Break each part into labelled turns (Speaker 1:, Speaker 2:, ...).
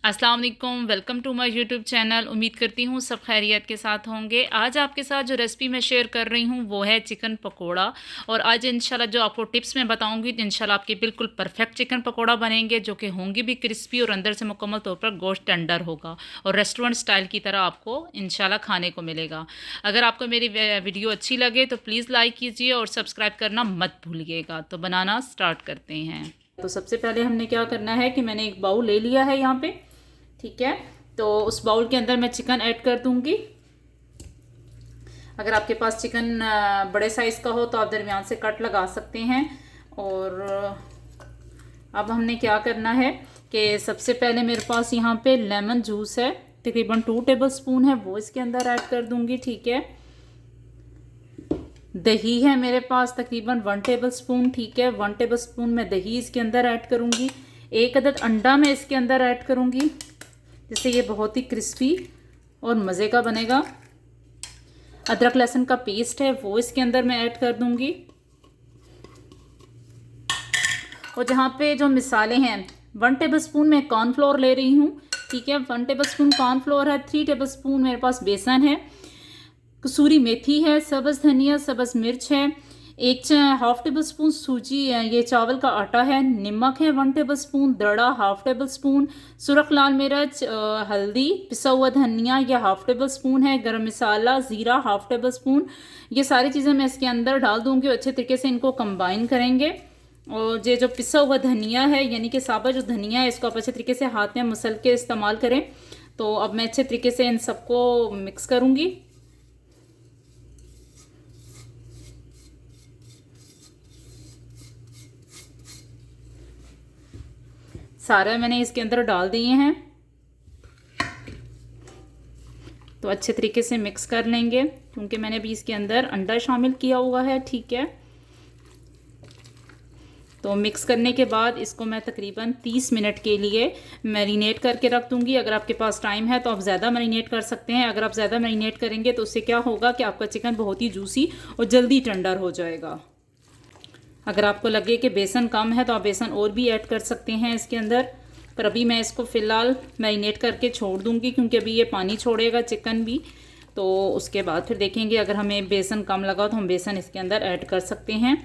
Speaker 1: अस्सलाम वालेकुम, welcome to my YouTube channel. उम्मीद करती हूँ सब खैरियत के साथ होंगे। आज आपके साथ जो रेसिपी मैं शेयर कर रही हूँ वो है चिकन पकोड़ा। और आज इंशाल्लाह जो आपको टिप्स मैं बताऊँगी तो इंशाल्लाह आपके बिल्कुल परफेक्ट चिकन पकोड़ा बनेंगे, जो कि होंगे भी क्रिस्पी और अंदर से मुकम्मल तौर पर गोश्त टेंडर होगा और रेस्टोरेंट स्टाइल की तरह आपको इंशाल्लाह खाने को मिलेगा। अगर आपको मेरी वीडियो अच्छी लगे तो प्लीज़ लाइक कीजिए और सब्सक्राइब करना मत भूलिएगा। तो बनाना स्टार्ट करते हैं। तो सबसे पहले हमने क्या करना है कि मैंने एक बाउल ले लिया है यहाँ पे, ठीक है। तो उस बाउल के अंदर मैं चिकन ऐड कर दूंगी। अगर आपके पास चिकन बड़े साइज़ का हो तो आप दरमियान से कट लगा सकते हैं। और अब हमने क्या करना है कि सबसे पहले मेरे पास यहाँ पे लेमन जूस है, तकरीबन 2 टेबलस्पून है, वो इसके अंदर ऐड कर दूंगी, ठीक है। दही है मेरे पास तकरीबन 1 टेबलस्पून, ठीक है। 1 टेबलस्पून मैं दही इसके अंदर ऐड करूँगी। 1 अदद अंडा मैं इसके अंदर ऐड करूँगी, जिससे ये बहुत ही क्रिस्पी और मज़े का बनेगा। अदरक लहसुन का पेस्ट है वो इसके अंदर मैं ऐड कर दूंगी। और जहाँ पे जो मिसाले हैं, 1 टेबलस्पून मैं कॉर्नफ्लोर ले रही हूँ, ठीक है। 1 टेबलस्पून कॉर्नफ्लोर है, 3 टेबलस्पून मेरे पास बेसन है, कसूरी मेथी है, सब्ज़ धनिया, सब्ज़ मिर्च है, 1/2 टेबलस्पून सूजी ये चावल का आटा है, नमक है 1 टेबलस्पून, दड़ा 1/2 टेबलस्पून, सुरख लाल मिर्च, हल्दी, पिसा हुआ धनिया या 1/2 टेबलस्पून है, गरम मसाला, ज़ीरा 1/2 टेबलस्पून। ये सारी चीज़ें मैं इसके अंदर डाल दूँगी और अच्छे तरीके से इनको कंबाइन करेंगे। और ये जो पिसा हुआ धनिया है, यानी कि साबुत जो धनिया है, इसको आप अच्छे तरीके से हाथ में मसल के इस्तेमाल करें। तो अब मैं अच्छे तरीके से इन सबको मिक्स करूँगी। सारा मैंने इसके अंदर डाल दिए हैं, तो अच्छे तरीके से मिक्स कर लेंगे, क्योंकि मैंने अभी इसके अंदर अंडा शामिल किया हुआ है, ठीक है। तो मिक्स करने के बाद इसको मैं तकरीबन 30 मिनट के लिए मैरिनेट करके रख दूंगी। अगर आपके पास टाइम है तो आप ज़्यादा मैरिनेट कर सकते हैं। अगर आप ज़्यादा मैरिनेट करेंगे तो उससे क्या होगा कि आपका चिकन बहुत ही जूसी और जल्दी टेंडर हो जाएगा। अगर आपको लगे कि बेसन कम है तो आप बेसन और भी ऐड कर सकते हैं इसके अंदर, पर अभी मैं इसको फ़िलहाल मैरिनेट करके छोड़ दूंगी, क्योंकि अभी ये पानी छोड़ेगा चिकन भी। तो उसके बाद फिर देखेंगे, अगर हमें बेसन कम लगा तो हम बेसन इसके अंदर ऐड कर सकते हैं।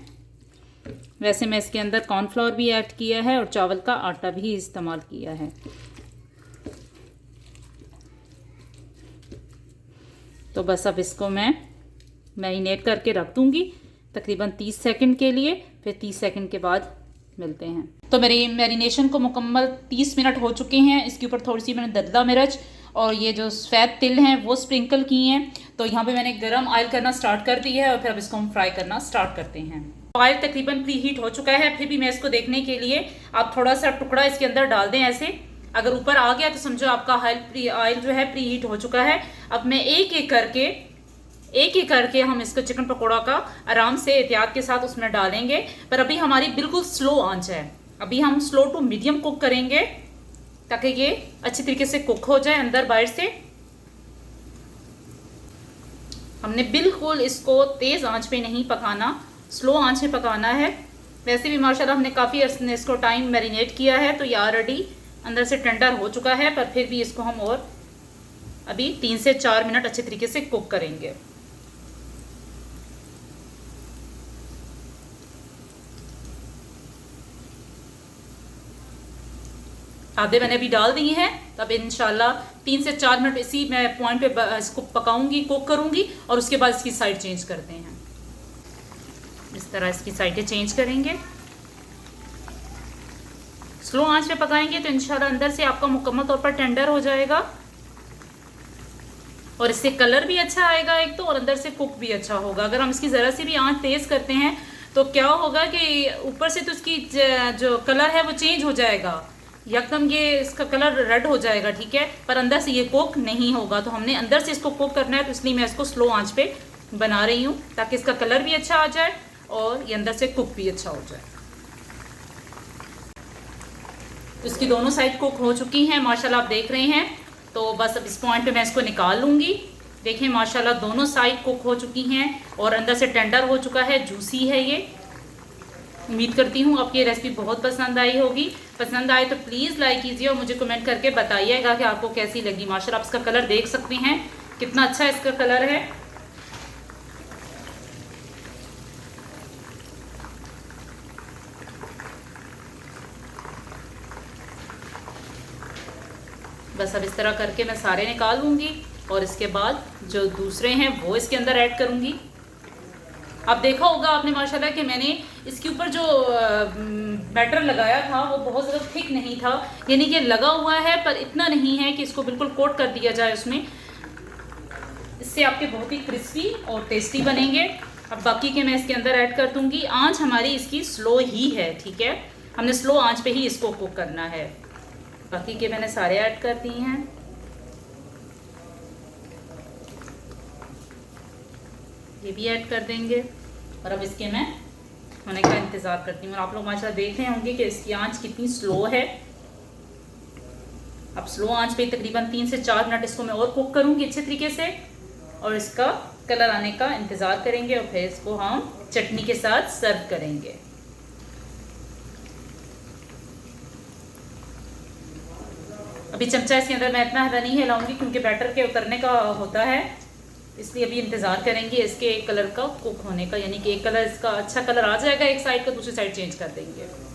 Speaker 1: वैसे मैं इसके अंदर कॉर्नफ्लोर भी ऐड किया है और चावल का आटा भी इस्तेमाल किया है। तो बस अब इसको मैं मैरिनेट करके रख दूंगी तकरीबन 30 सेकंड के लिए, फिर 30 सेकंड के बाद मिलते हैं। तो मेरी मैरिनेशन को मुकम्मल 30 मिनट हो चुके हैं। इसके ऊपर थोड़ी सी मैंने ददला मिर्च और ये जो सफ़ेद तिल हैं वो स्प्रिंकल किए हैं। तो यहाँ पे मैंने गरम ऑयल करना स्टार्ट कर दिया है और फिर अब इसको हम फ्राई करना स्टार्ट करते हैं। ऑयल तकरीबन प्री हीट हो चुका है, फिर भी मैं इसको देखने के लिए आप थोड़ा सा टुकड़ा इसके अंदर डाल दें ऐसे। अगर ऊपर आ गया तो समझो आपका ऑयल जो है प्री हीट हो चुका है। अब मैं एक एक करके हम इसको चिकन पकोड़ा का आराम से एहतियात के साथ उसमें डालेंगे। पर अभी हमारी बिल्कुल स्लो आंच है, अभी हम स्लो टू मीडियम कुक करेंगे ताकि ये अच्छी तरीके से कुक हो जाए अंदर बाहर से। हमने बिल्कुल इसको तेज आंच पे नहीं पकाना, स्लो आंच पे पकाना है। वैसे भी माशाल्लाह हमने काफ़ी अर्से इसको टाइम मैरिनेट किया है, तो ये ऑलरेडी अंदर से टेंडर हो चुका है, पर फिर भी इसको हम और अभी 3 से 4 मिनट अच्छे तरीके से कुक करेंगे। आधे मैंने अभी डाल दिए हैं। तब इंशाल्लाह 3 से 4 मिनट इसी मैं पॉइंट पे इसको पकाऊंगी, कुक करूंगी, और उसके बाद इसकी साइड चेंज करते हैं। इस तरह इसकी साइडें चेंज करेंगे। स्लो आंच पे पकाएंगे तो इंशाल्लाह अंदर से आपका मुकम्मल तौर पर टेंडर हो जाएगा और इससे कलर भी अच्छा आएगा एक तो, और अंदर से कुक भी अच्छा होगा। अगर हम इसकी ज़रा सी भी आंच तेज़ करते हैं तो क्या होगा कि ऊपर से तो इसकी जो कलर है वो चेंज हो जाएगा, एकदम ये इसका कलर रेड हो जाएगा, ठीक है, पर अंदर से ये कुक नहीं होगा। तो हमने अंदर से इसको कुक करना है, तो इसलिए मैं इसको स्लो आंच पे बना रही हूँ ताकि इसका कलर भी अच्छा आ जाए और ये अंदर से कुक भी अच्छा हो जाए। तो इसकी दोनों साइड कुक हो चुकी हैं माशाल्लाह, आप देख रहे हैं। तो बस अब इस पॉइंट पे मैं इसको निकाल लूँगी। देखें माशाल्लाह दोनों साइड कुक हो चुकी हैं और अंदर से टेंडर हो चुका है, जूसी है ये। उम्मीद करती हूँ आपको ये रेसिपी बहुत पसंद आई होगी। पसंद आए तो प्लीज़ लाइक कीजिए और मुझे कमेंट करके बताइएगा कि आपको कैसी लगी। माशाल्लाह आप इसका कलर देख सकते हैं कितना अच्छा इसका कलर है। बस अब इस तरह करके मैं सारे निकाल लूँगी और इसके बाद जो दूसरे हैं वो इसके अंदर ऐड करूँगी। अब देखा होगा आपने माशाल्लाह कि मैंने इसके ऊपर जो बैटर लगाया था वो बहुत ज़्यादा थिक नहीं था, यानी कि लगा हुआ है पर इतना नहीं है कि इसको बिल्कुल कोट कर दिया जाए उसमें। इससे आपके बहुत ही क्रिस्पी और टेस्टी बनेंगे। अब बाकी के मैं इसके अंदर ऐड कर दूँगी। आँच हमारी इसकी स्लो ही है, ठीक है, हमने स्लो आँच पे ही इसको कुक करना है। बाकी के मैंने सारे ऐड कर दिए हैं। ये भी ऐड कर देंगे और अब इसके मैं होने का इंतज़ार करती हूँ। आप लोग माशाल्लाह देख रहे होंगे कि इसकी आंच कितनी स्लो है। अब स्लो आंच पे तकरीबन 3 से 4 मिनट इसको मैं और कुक करूँगी अच्छे तरीके से और इसका कलर आने का इंतज़ार करेंगे और फिर इसको हम चटनी के साथ सर्व करेंगे। अभी चमचा इसके अंदर मैं इतना नहीं हिलाऊंगी क्योंकि बैटर के उतरने का होता है, इसलिए अभी इंतज़ार करेंगे इसके एक कलर का कुक होने का, यानी कि एक कलर इसका अच्छा कलर आ जाएगा एक साइड का, दूसरी साइड चेंज कर देंगे।